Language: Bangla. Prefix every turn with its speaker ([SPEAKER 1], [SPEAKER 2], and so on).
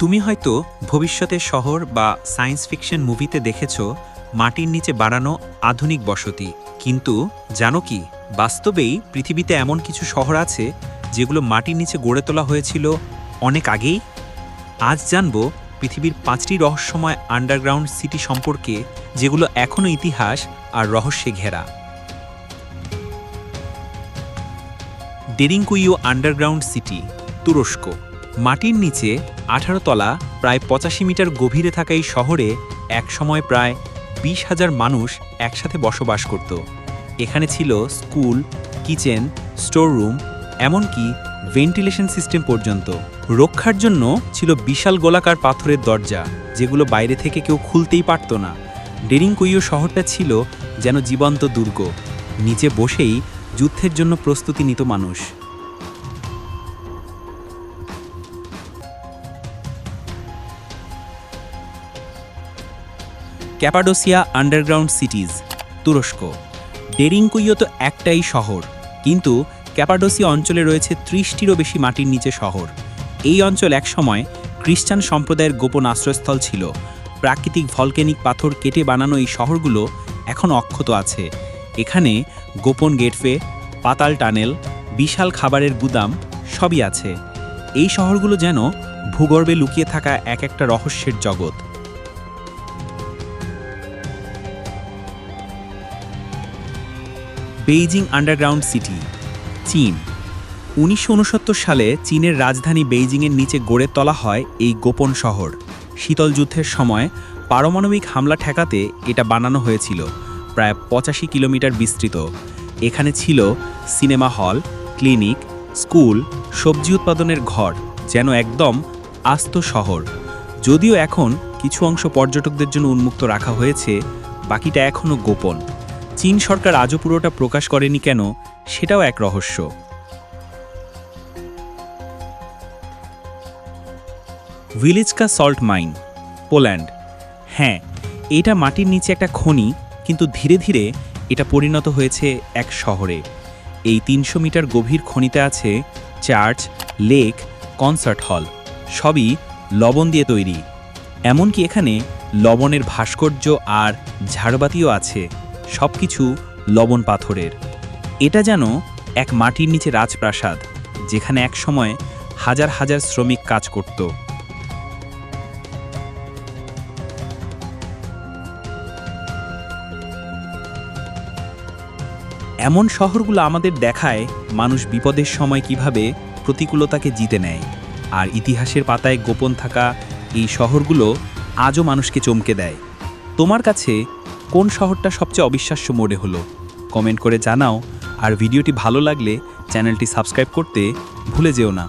[SPEAKER 1] তুমি হয়তো ভবিষ্যতের শহর বা সায়েন্স ফিকশন মুভিতে দেখেছ মাটির নিচে বানানো আধুনিক বসতি, কিন্তু জানো কি, বাস্তবেই পৃথিবীতে এমন কিছু শহর আছে যেগুলো মাটির নিচে গড়ে তোলা হয়েছিল অনেক আগেই। আজ জানব পৃথিবীর 5টি রহস্যময় আন্ডারগ্রাউন্ড সিটি সম্পর্কে, যেগুলো এখনও ইতিহাস আর রহস্যে ঘেরা। ডেরিঙ্কুইও আন্ডারগ্রাউন্ড সিটি, তুরস্ক। মাটির নিচে 18 তলা প্রায় 85 মিটার গভীরে থাকা এই শহরে একসময় প্রায় 20,000 মানুষ একসাথে বসবাস করত। এখানে ছিল স্কুল, কিচেন, স্টোর রুম, এমনকি ভেন্টিলেশন সিস্টেম পর্যন্ত। রক্ষার জন্য ছিল বিশাল গোলাকার পাথরের দরজা, যেগুলো বাইরে থেকে কেউ খুলতেই পারত না। ডেরিঙ্কুইও শহরটা ছিল যেন জীবন্ত দুর্গ। নিচে বসেই যুদ্ধের জন্য প্রস্তুতি নিত মানুষ। ক্যাপাডোসিয়া আন্ডারগ্রাউন্ড সিটিজ, তুরস্ক। ডেরিঙ্কুইও তো একটাই শহর, কিন্তু ক্যাপাডোসিয়া অঞ্চলে রয়েছে 30টিরও বেশি মাটির নিচে শহর। এই অঞ্চল একসময় খ্রিস্টান সম্প্রদায়ের গোপন আশ্রয়স্থল ছিল। প্রাকৃতিক ভলকেনিক পাথর কেটে বানানো এই শহরগুলো এখন অক্ষত আছে। এখানে গোপন গেটওয়ে, পাতাল টানেল, বিশাল খাবারের গুদাম সবই আছে। এই শহরগুলো যেন ভূগর্ভে লুকিয়ে থাকা এক একটা রহস্যের জগৎ। বেইজিং আন্ডারগ্রাউন্ড সিটি, চীন। 1969 সালে চীনের রাজধানী বেইজিংয়ের নিচে গড়ে তোলা হয় এই গোপন শহর। শীতল যুদ্ধের সময় পারমাণবিক হামলা ঠেকাতে এটা বানানো হয়েছিল। প্রায় 85 কিলোমিটার বিস্তৃত। এখানে ছিল সিনেমা হল, ক্লিনিক, স্কুল, সবজি উৎপাদনের ঘর, যেন একদম আস্ত শহর। যদিও এখন কিছু অংশ পর্যটকদের জন্য উন্মুক্ত রাখা হয়েছে, বাকিটা এখনও গোপন। চীন সরকার আজও পুরোটা প্রকাশ করেনি কেন, সেটাও এক রহস্য। ভিলিজকা সল্ট মাইন, পোল্যান্ড। হ্যাঁ, এটা মাটির নিচে একটা খনি, কিন্তু ধীরে ধীরে এটা পরিণত হয়েছে এক শহরে। এই 300 মিটার গভীর খনিতে আছে চার্চ, লেক, কনসার্ট হল, সবই লবণ দিয়ে তৈরি। এমনকি এখানে লবণের ভাস্কর্য আর ঝাড়বাতিও আছে, সবকিছু লবণ পাথরের। এটা যেন এক মাটির নিচে রাজপ্রাসাদ, যেখানে এক সময় হাজার হাজার শ্রমিক কাজ করত। এমন শহরগুলো আমাদের দেখায় মানুষ বিপদের সময় কিভাবে প্রতিকূলতাকে জিতে নেয়। আর ইতিহাসের পাতায় গোপন থাকা এই শহরগুলো আজও মানুষকে চমকে দেয়। তোমার কাছে কোন শহরটা সবচেয়ে অবিশ্বাস্য মনে হলো? কমেন্ট করে জানাও। আর ভিডিওটি ভালো লাগলে চ্যানেলটি সাবস্ক্রাইব করতে ভুলে যেও না।